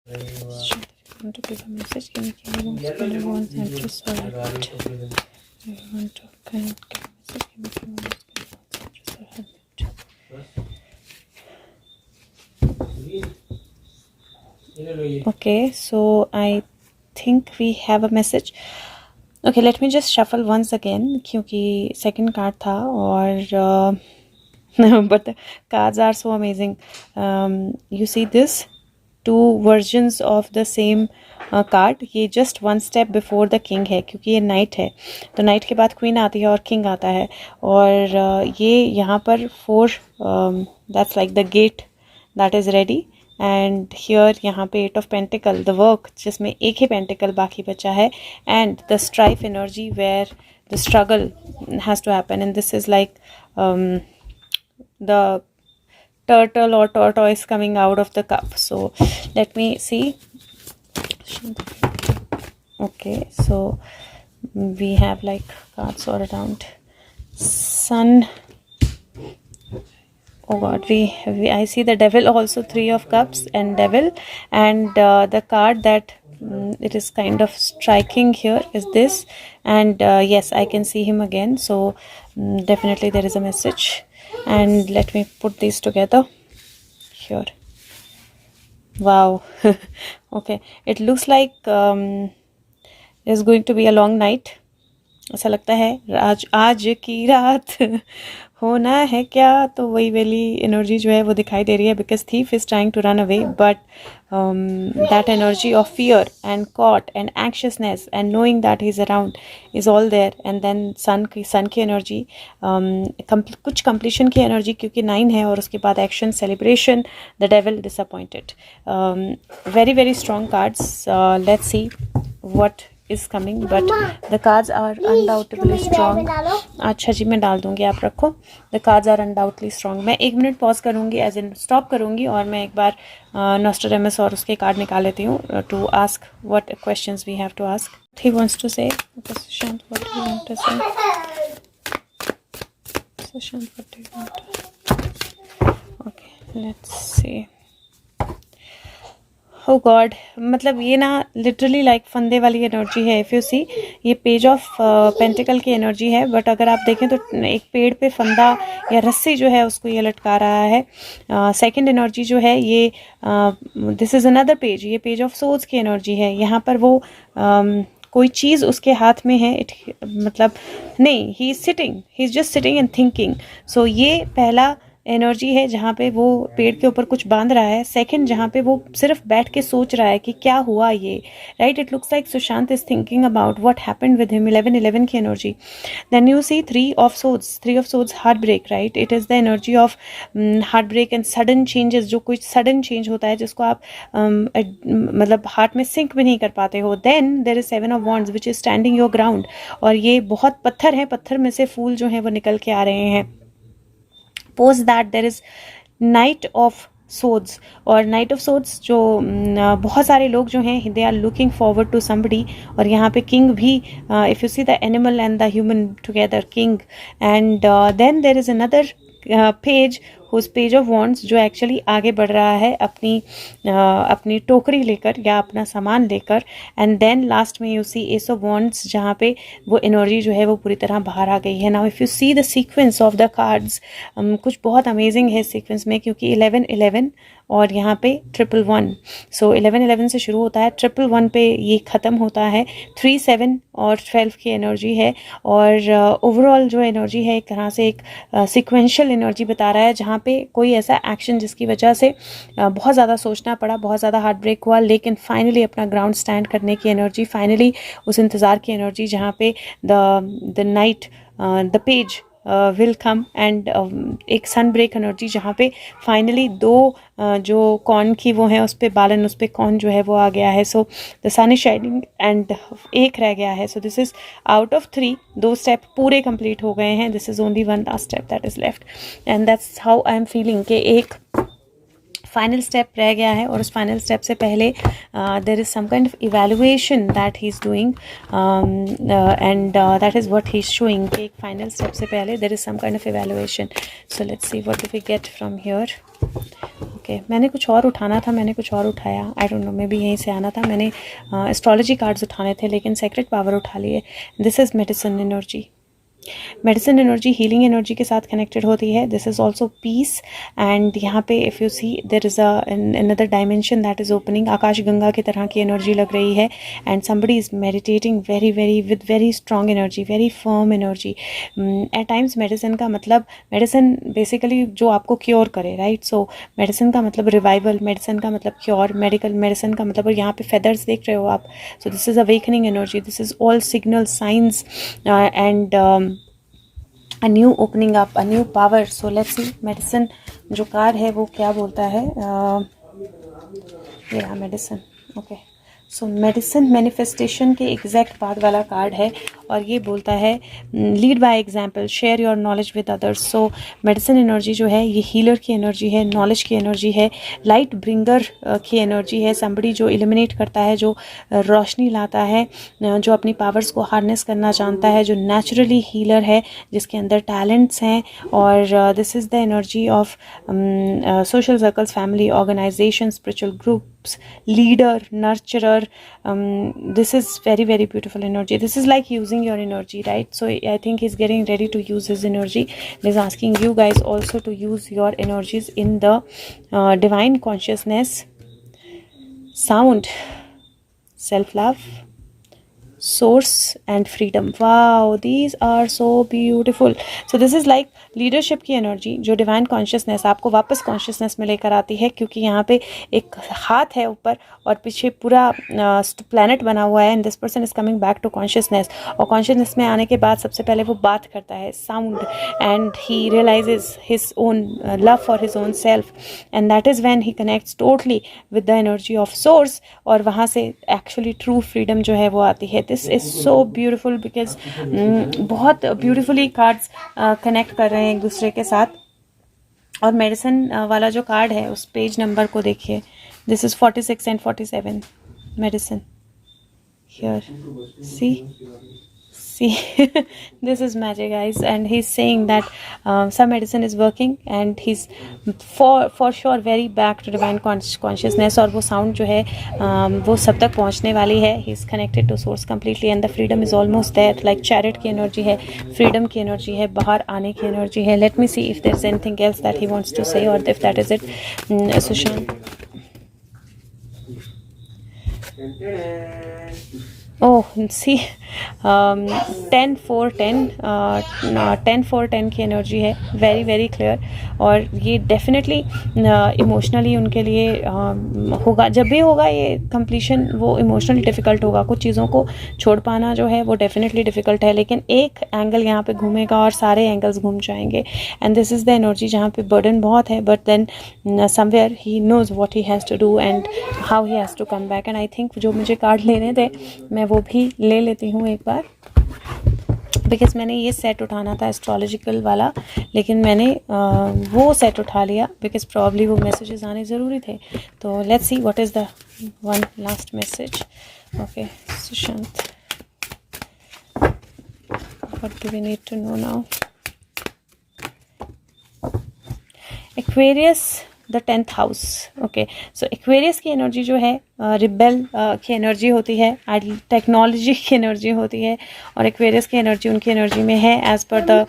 Want to give a message? Can you give me one wants and just for it? I want to kind of give a message. Can you give me one just for it? Okay, so I think we have a message. Okay, let me just shuffle once again क्योंकि second card था और but the cards are so amazing. You see this two versions of the same card. ये just one step before the king है क्योंकि ये night है, तो night के बाद क्वीन आती है और किंग आता है. और ये यहाँ पर four, that's like the gate that is ready. And here यहाँ पे eight of pentacle, the work जिसमें एक ही पेंटिकल बाकी बचा है. And the strife energy where the struggle has to happen. And this is like the turtle or tortoise coming out of the cup. So let me see. Okay, so we have like cards all around. Sun. Oh god, I see the devil also, three of cups and devil. And the card that it is kind of striking here is this. And yes, I can see him again. So definitely there is a message. And let me put these together here. Wow. Okay, it looks like it's going to be a long night. ऐसा लगता है आज की रात होना है क्या, तो वही वाली एनर्जी जो है वो दिखाई दे रही है. Because thief is trying to run away, but that energy of fear and caught and anxiousness and knowing that he is around is all there. And then sun की एनर्जी, कुछ कंप्लीशन की एनर्जी क्योंकि 9 है, और उसके बाद action, celebration, the devil, disappointed. Very very strong cards. Let's see what is coming, but the cards are undoubtedly strong. अच्छा जी, मैं डाल दूंगी, आप रखो. The cards are undoubtedly strong. मैं 1 मिनट पॉज करूंगी, एज इन स्टॉप करूंगी, और मैं एक बार नॉस्ट्रेडेमस और उसके कार्ड निकाल लेती हूँ to ask what questions we have to ask. He wants to say, Sushant, what do you want to say? Sushant, what do you want to... Okay, let's see. Oh God, मतलब ये ना literally like फंदे वाली energy है. If you सी, ये page of pentacle की energy है, but अगर आप देखें तो एक पेड़ पे फंदा या रस्सी जो है उसको ये लटका रहा है. सेकंड एनर्जी जो है ये, दिस इज़ अनदर पेज, ये पेज ऑफ सोर्ड्स की एनर्जी है. यहाँ पर वो कोई चीज़ उसके हाथ में है. मतलब नहीं, he is sitting, he is just sitting and thinking. So ये पहला एनर्जी है जहाँ पे वो पेड़ के ऊपर कुछ बांध रहा है. सेकंड जहाँ पे वो सिर्फ बैठ के सोच रहा है कि क्या हुआ ये, right. It looks like Sushant is thinking about what happened with him. 11 की energy. Then you see 3 of swords, heart break, right. It is the energy of heart break and sudden changes. जो कुछ सडन चेंज होता है जिसको आप मतलब heart में sink भी नहीं कर पाते हो. Then there is 7 of wands which is standing your ground. और ये बहुत पत्थर है, पत्थर में से फूल जो है वो निकल के आ रहे हैं. Post that there is Knight of Swords. और Knight of Swords जो बहुत सारे लोग जो हैं they are looking forward to somebody. और यहाँ पे King भी, if you see the animal and the human together, King. And then there is another page whose page of wands जो एक्चुअली आगे बढ़ रहा है अपनी टोकरी लेकर या अपना सामान लेकर. एंड देन लास्ट में you see ace of wands जहाँ पे वो एनर्जी जो है वो पूरी तरह बाहर आ गई है. Now if you see the sequence of the cards, कुछ बहुत अमेजिंग है सीक्वेंस में, क्योंकि 11 और यहाँ पे 111. सो 11 से शुरू होता है, 111 पे ये ख़त्म होता है. 3, 7 और 12 की एनर्जी है. और ओवरऑल जो एनर्जी है एक तरह से एक सिक्वेंशियल एनर्जी बता रहा है, जहाँ पे कोई ऐसा एक्शन जिसकी वजह से बहुत ज़्यादा सोचना पड़ा, बहुत ज़्यादा हार्ट ब्रेक हुआ, लेकिन फाइनली अपना ग्राउंड स्टैंड करने की एनर्जी, फाइनली उस इंतज़ार की एनर्जी जहाँ पे the night, the page will come. And एक सन ब्रेक एनर्जी जहाँ पे फाइनली 2 जो कॉर्न की वो हैं उस पर बालन, उस पर कॉर्न जो है वो आ गया है. So the sun is shining and एक रह गया है. So this is out of 3, 2 step पूरे कंप्लीट हो गए हैं. This is only 1 last step that is left. And that's how I am feeling कि एक फाइनल स्टेप रह गया है. और उस फाइनल स्टेप से पहले there is some kind of evaluation that he is doing, and that is what he is showing कि एक फाइनल स्टेप से पहले there is some kind of evaluation. So let's see what do we get from here. Okay, okay मैंने कुछ और उठाना था, मैंने कुछ और उठाया, I don't know, maybe यहीं से आना था। मैंने एस्ट्रोलॉजी कार्ड्स उठाने थे लेकिन सेक्रेट पावर उठा लिए। This is medicine energy. Medicine energy healing energy के साथ कनेक्टेड होती है। This is also peace. And यहाँ पे if you see there is another dimension that is opening. आकाश गंगा की तरह की एनर्जी लग रही है। And somebody is meditating very very with very strong energy, very firm energy. At times medicine का मतलब, मेडिसिन बेसिकली जो आपको क्योर करे, राइट। सो मेडिसिन का मतलब रिवाइवल, मेडिसिन का मतलब क्योर, मेडिकल मेडिसिन का मतलब, और यहाँ पे फेदर्स देख रहे हो आप। सो this is awakening energy, this is all signal science and a new opening up, a new power. So let's see medicine जो कार्ड है वो क्या बोलता है। ये रहा medicine. Okay so medicine manifestation के एग्जैक्ट बाद वाला कार्ड है और ये बोलता है lead by example, share your knowledge with others. So medicine energy जो है ये हीलर की एनर्जी है, नॉलेज की एनर्जी है, लाइट ब्रिंगर की एनर्जी है। समबडी जो इल्यूमिनेट करता है, जो रोशनी लाता है, जो अपनी पावर्स को हार्नेस करना जानता है, जो नेचुरली हीलर है, जिसके अंदर टैलेंट्स हैं। और this is the energy of social circles, family, organisation, spiritual groups, leader, nurturer. This is very very beautiful energy. This is like using your energy, right? So I think he's getting ready to use his energy. He's asking you guys also to use your energies in the divine consciousness, sound, self-love, source and freedom. Wow, these are so beautiful. So this is like leadership की energy जो divine consciousness आपको वापस consciousness में लेकर आती है, क्योंकि यहाँ पे एक हाथ है ऊपर और पीछे पूरा प्लैनेट बना हुआ है। And this person is coming back to consciousness, और कॉन्शियसनेस में आने के बाद सबसे पहले वो बात करता है, sound, and he realises his own love for his own self, and that is when he connects totally with the energy of source, और वहाँ से एक्चुअली ट्रू फ्रीडम जो है वो आती है। This is so beautiful because बहुत beautifully cards connect कर रहे हैं एक दूसरे के साथ। और मेडिसिन वाला जो कार्ड है उस पेज नंबर को देखिए, this is 46 and 47 medicine here, see this is magic guys, and he's saying that some medicine is working and he's for sure very back to divine consciousness, और वो sound जो है वो सब तक पहुंचने वाली है। he's connected to source completely and the freedom is almost there, like chariot की energy है, freedom की energy है, बाहर आने की energy है। let me see if there's anything else that he wants to say or if that is it. Sushant, oh see 10-4-10 की energy है, वेरी वेरी क्लियर। और ये डेफिनेटली इमोशनली उनके लिए होगा, जब भी होगा ये कंप्लीशन, वो इमोशनली डिफ़िकल्ट होगा। कुछ चीज़ों को छोड़ पाना जो है वो डेफिनेटली डिफ़िकल्ट है, लेकिन एक एंगल यहाँ पे घूमेगा और सारे एंगल्स घूम जाएंगे। And this is the energy जहाँ पे बर्डन बहुत है, but then somewhere he knows what he has to do and how he has to come back. And I think जो मुझे कार्ड लेने थे मैं वो भी ले लेती हूँ एक बार, बिकॉज मैंने ये सेट उठाना था एस्ट्रोलॉजिकल वाला, लेकिन मैंने वो सेट उठा लिया बिकॉज प्रॉब्ली वो मैसेजेस आने ज़रूरी थे। तो let's see what is the one last message. Okay Sushant, what do we need to know now? Aquarius, the 10th house. Okay so Aquarius की एनर्जी जो है रिबेल की एनर्जी होती है, टेक्नोलॉजी की एनर्जी होती है, और एक्वेरियस की एनर्जी उनकी एनर्जी में है एज पर द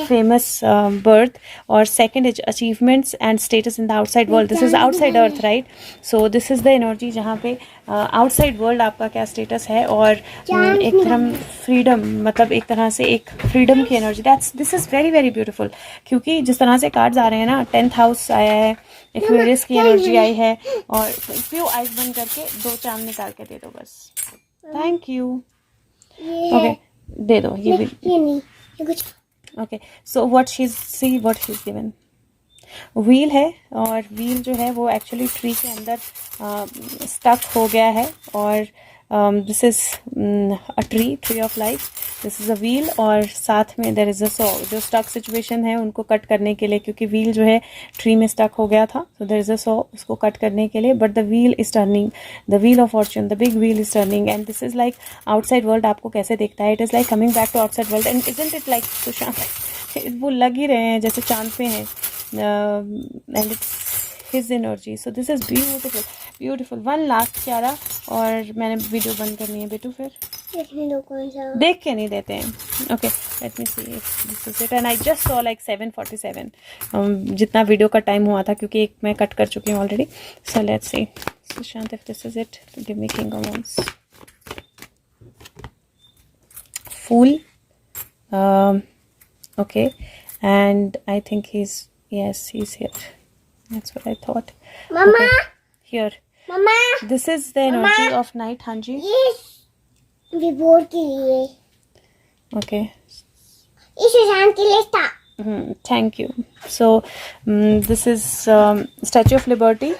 फेमस बर्थ। और second is achievements and status in the outside world, this is outside earth, right. So this is the energy जहाँ पे आउटसाइड वर्ल्ड आपका क्या स्टेटस है, और एक तरह फ्रीडम, मतलब एक तरह से एक फ्रीडम की energy. This is very very beautiful, क्योंकि जिस तरह से कार्ड्स आ रहे हैं ना, 10th हाउस आया है, एक्वेरियस की एनर्जी आई है, और फ्यू आइज बंद करके 2 चांद निकाल के दे दो बस। Thank you. ओके दे दो ये भी। Okay so what she is given, wheel है, और व्हील जो है वो एक्चुअली ट्री के अंदर स्टक हो गया है, और this is a tree of life, this is a wheel, और साथ में देयर इज़ अ सॉ। जो स्टक सिचुएशन है उनको कट करने के लिए, क्योंकि व्हील जो है ट्री में स्टक हो गया था, तो देयर इज़ अ सॉ उसको कट करने के लिए, but the wheel is turning, the wheel of fortune, the big wheel is turning, and this is like outside world आपको कैसे देखता है, it is like coming back to outside world, and isn't it like Sushant वो लग ही रहे हैं जैसे चांद पे हैं, एंड his energy. So this is beautiful, beautiful. One last Kiara, और मैंने वीडियो बंद करनी है बेटू फिर देख के नहीं देते हैं. Okay, let me see if this is it. And I just saw like 7:47 जितना वीडियो का टाइम हुआ था, क्योंकि एक मैं कट कर चुकी हूँ already. So let's see, Sushant, if this is it, give me king of wands. Fool. Okay, and I think he's here. That's what I thought. Mama. Okay. Here. Mama. This is the energy of night. हाँ जी. Yes. विभोर के लिए. Okay. इस सुशांत के लिए था. Thank you. So this is Statue of Liberty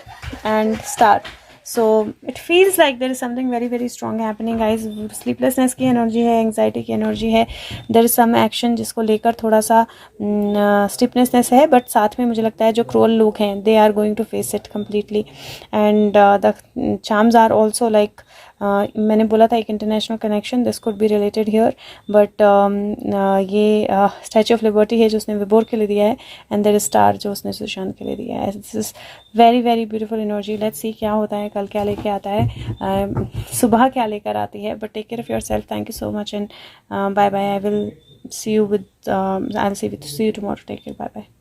and Star. So it feels like there is something very very strong happening, guys. Sleeplessness की energy है, एंग्जाइटी की एनर्जी है. There is some action जिसको लेकर थोड़ा सा स्टिफनेसनेस है, बट साथ में मुझे लगता है जो क्रोल लोग हैं they are going to face it completely. And the charms are also like मैंने बोला था एक international connection, this could be related here, but ये स्टैचू ऑफ लिबर्टी है जो उसने विबोर के लिए दिया है, एंड देयर इज स्टार जो उसने सुशांत के लिए दिया है. This is very very beautiful energy. Let's see क्या होता है, कल क्या लेके आता है, सुबह क्या लेकर आती है. But take care of yourself. Thank you so much and bye bye. I will see you with see you tomorrow. Take care. Bye bye.